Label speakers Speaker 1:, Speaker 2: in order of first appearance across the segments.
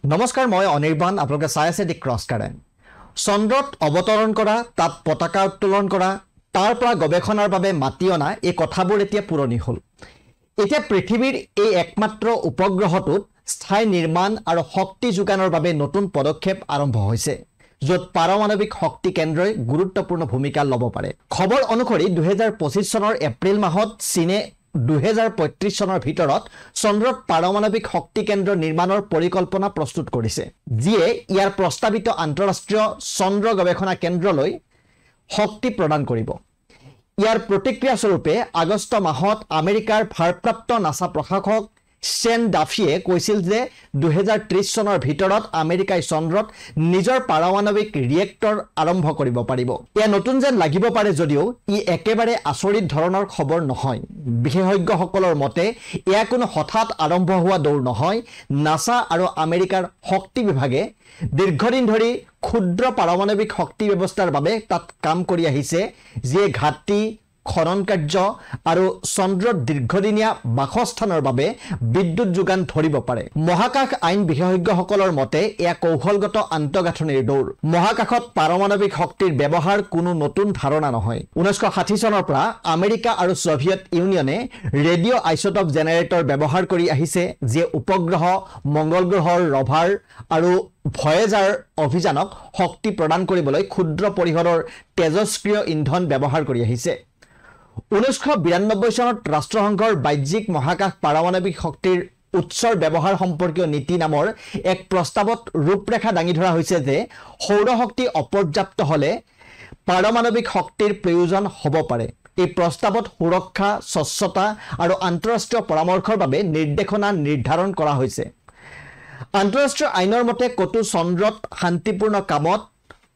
Speaker 1: নমস্কাৰ, মই অনিৰ্বাণ। আপোনালোকে চাই আছে দি ক্ৰছ কাৰেণ্ট। চন্দ্ৰত অৱতৰণ কৰা, তাত পতাকা উত্তোলন কৰা, তাৰ পৰা গৱেষণাৰ বাবে মাতি অনা, এই কথাবোৰ এতিয়া পুৰণি হ'ল। এতিয়া পৃথিৱীৰ এই একমাত্ৰ উপগ্ৰহটোত স্থায়ী নিৰ্মাণ আৰু শক্তি যোগানৰ বাবে নতুন পদক্ষেপ আৰম্ভ হৈছে, য'ত পাৰমাণৱিক শক্তি কেন্দ্ৰই গুৰুত্বপূৰ্ণ ভূমিকা ল'ব পাৰে। খবৰ অনুসৰি 2025 চনৰ এপ্ৰিল মাহত চীনে 2035 চনৰ ভিতৰত চন্দ্ৰত পাৰমাণৱিক শক্তি কেন্দ্ৰ নিৰ্মাণৰ পৰিকল্পনা প্ৰস্তুত কৰিছে, যিয়ে ইয়াৰ প্ৰস্তাৱিত আন্তঃৰাষ্ট্ৰীয় চন্দ্ৰ গৱেষণা কেন্দ্ৰলৈ শক্তি প্ৰদান কৰিব। ইয়াৰ প্ৰতিক্ৰিয়া স্বৰূপে আগষ্ট মাহত আমেৰিকাৰ ভাৰপ্ৰাপ্ত নাছা প্ৰশাসক শেন ডাফিয়ে কৈছিল যে 2030 চনৰ ভিতৰত আমেৰিকাই চন্দ্ৰত নিজৰ পাৰমাণৱিক ৰিয়েক্টৰ আৰম্ভ কৰিব পাৰিব। এয়া নতুন যেন লাগিব পাৰে যদিও ই একেবাৰে আচৰিত ধৰণৰ খবৰ নহয়। বিশেষজ্ঞসকলৰ মতে এয়া কোনো হঠাৎ আৰম্ভ হোৱা দৌৰ নহয়। নাছা আৰু আমেৰিকাৰ শক্তি বিভাগে দীৰ্ঘদিন ধৰি ক্ষুদ্ৰ পাৰমাণৱিক শক্তি ব্যৱস্থাৰ বাবে তাত কাম কৰি আহিছে, যিয়ে ঘাটি খনন কাৰ্য আৰু চন্দ্ৰত দীৰ্ঘদিনীয়া বাসস্থানৰ বাবে বিদ্যুৎ যোগান ধৰিব পাৰে। মহাকাশ আইন বিশেষজ্ঞসকলৰ মতে এয়া কৌশলগত আন্তঃগাঁথনিৰ দৌৰ। মহাকাশত পাৰমাণৱিক শক্তিৰ ব্যৱহাৰ কোনো নতুন ধাৰণা নহয়। 1960 চনৰ পৰা আমেৰিকা আৰু ছভিয়েট ইউনিয়নে ৰেডিঅ' আইচটপ জেনেৰেটৰ ব্যৱহাৰ কৰি আহিছে, যিয়ে উপগ্ৰহ, মংগল গ্ৰহৰ ৰভাৰ আৰু ভয়েজাৰ অভিযানক শক্তি প্ৰদান কৰিবলৈ ক্ষুদ্ৰ পৰিসৰৰ তেজস্ক্ৰিয় ইন্ধন ব্যৱহাৰ কৰি আহিছে। 1992 চনত ৰাষ্ট্ৰসংঘৰ বাহ্যিক মহাকাশ পাৰমাণৱিক শক্তিৰ উৎসৰ ব্যৱহাৰ সম্পৰ্কীয় নীতি নামৰ এক প্ৰস্তাৱত ৰূপৰেখা দাঙি ধৰা হৈছে যে সৌৰশক্তি অপৰ্যাপ্ত হ'লে পাৰমাণৱিক শক্তিৰ প্ৰয়োজন হ'ব পাৰে। এই প্ৰস্তাৱত সুৰক্ষা, স্বচ্ছতা আৰু আন্তঃৰাষ্ট্ৰীয় পৰামৰ্শৰ বাবে নিৰ্দেশনা নিৰ্ধাৰণ কৰা হৈছে। আন্তঃৰাষ্ট্ৰীয় আইনৰ মতে ক'তো চন্দ্ৰত শান্তিপূৰ্ণ কামত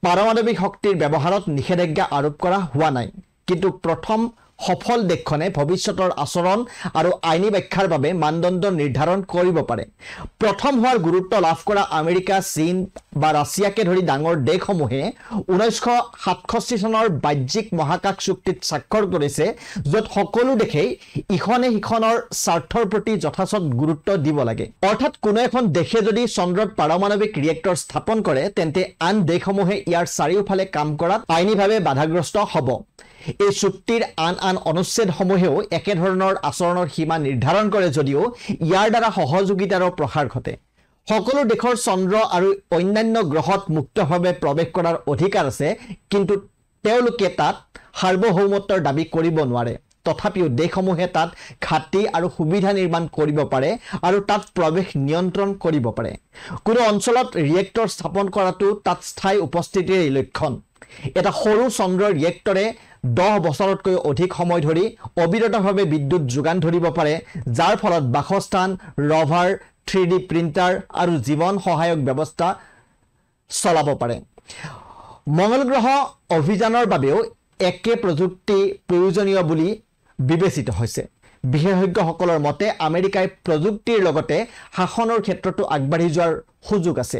Speaker 1: পাৰমাণৱিক শক্তিৰ ব্যৱহাৰত নিষেধাজ্ঞা আৰোপ কৰা হোৱা নাই, কিন্তু প্ৰথম সফল দেশখনে ভৱিষ্যতৰ আচৰণ আৰু আইনী ব্যাখ্যাৰ বাবে মানদণ্ড নিৰ্ধাৰণ কৰিব পাৰে। প্ৰথম হোৱাৰ গুৰুত্ব লাভ কৰা আমেৰিকা, চীন বা ৰাছিয়াকে ধৰি ডাঙৰ দেশসমূহে 1967 চনৰ বাহ্যিক মহাকাশ চুক্তিত স্বাক্ষৰ কৰিছে, য'ত সকলো দেশেই ইখনে সিখনৰ স্বাৰ্থৰ প্ৰতি যথাযথ গুৰুত্ব দিব লাগে। অৰ্থাৎ কোনো এখন দেশে যদি চন্দ্ৰত পাৰমাণৱিক ৰিয়েক্টৰ স্থাপন কৰে, তেন্তে আন দেশসমূহে ইয়াৰ চাৰিওফালে কাম কৰাত আইনীভাৱে বাধাগ্ৰস্ত হ'ব। এই চুক্তিৰ আন অনুচ্ছেদসমূহেও একেধৰণৰ আচৰণৰ সীমা নিৰ্ধাৰণ কৰে যদিও ইয়াৰ দ্বাৰা সহযোগিতাৰো প্ৰসাৰ ঘটে। সকলো দেশৰ চন্দ্ৰ আৰু অন্যান্য গ্ৰহত মুক্তভাৱে প্ৰৱেশ কৰাৰ অধিকাৰ আছে, কিন্তু তেওঁলোকে তাত সাৰ্বভৌমত্বৰ দাবী কৰিব নোৱাৰে। তথাপিও দেশসমূহে তাত ঘাটি আৰু সুবিধা নিৰ্মাণ কৰিব পাৰে আৰু তাত প্ৰৱেশ নিয়ন্ত্ৰণ কৰিব পাৰে। কোনো অঞ্চলত ৰিয়েক্টৰ স্থাপন কৰাটো তাত স্থায়ী উপস্থিতিৰ লক্ষণ। এটা সৰু চন্দ্ৰৰ ৰিয়েক্টৰে 10 বছৰতকৈ অধিক সময় ধৰি অবিৰতভাৱে বিদ্যুৎ যোগান ধৰিব পাৰে, যাৰ ফলত বাসস্থান, ৰভাৰ, 3D প্ৰিণ্টাৰ আৰু জীৱন সহায়ক ব্যৱস্থা চলাব পাৰে। মংগল গ্ৰহ অভিযানৰ বাবেও একে প্ৰযুক্তি প্ৰয়োজনীয় বুলি বিবেচিত হৈছে। বিশেষজ্ঞসকলৰ মতে আমেৰিকাই প্ৰযুক্তিৰ লগতে শাসনৰ ক্ষেত্ৰতো আগবাঢ়ি যোৱাৰ সুযোগ আছে।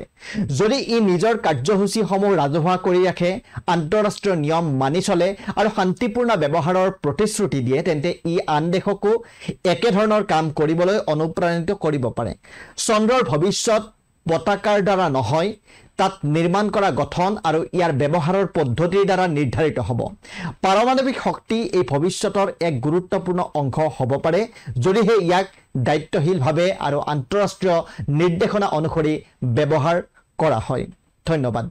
Speaker 1: যদি ই নিজৰ কাৰ্যসূচীসমূহ ৰাজহুৱা কৰি ৰাখে, আন্তঃৰাষ্ট্ৰীয় নিয়ম মানি চলে আৰু শান্তিপূৰ্ণ ব্যৱহাৰৰ প্ৰতিশ্ৰুতি দিয়ে, তেন্তে ই আন দেশকো একেধৰণৰ কাম কৰিবলৈ অনুপ্ৰাণিত কৰিব পাৰে। চন্দ্ৰৰ ভৱিষ্যত পতাকাৰ দ্বাৰা নহয়, তাত নিৰ্মাণ কৰা গঠন আৰু ইয়াৰ ব্যৱহাৰৰ পদ্ধতিৰ দ্বাৰা নিৰ্ধাৰিত হ'ব। পাৰমাণৱিক শক্তি এই ভৱিষ্যতৰ এক গুৰুত্বপূৰ্ণ অংশ হ'ব পাৰে, যদিহে ইয়াক দায়িত্বশীলভাৱে আৰু আন্তঃৰাষ্ট্ৰীয় নিৰ্দেশনা অনুসৰি ব্যৱহাৰ কৰা হয়। ধন্যবাদ।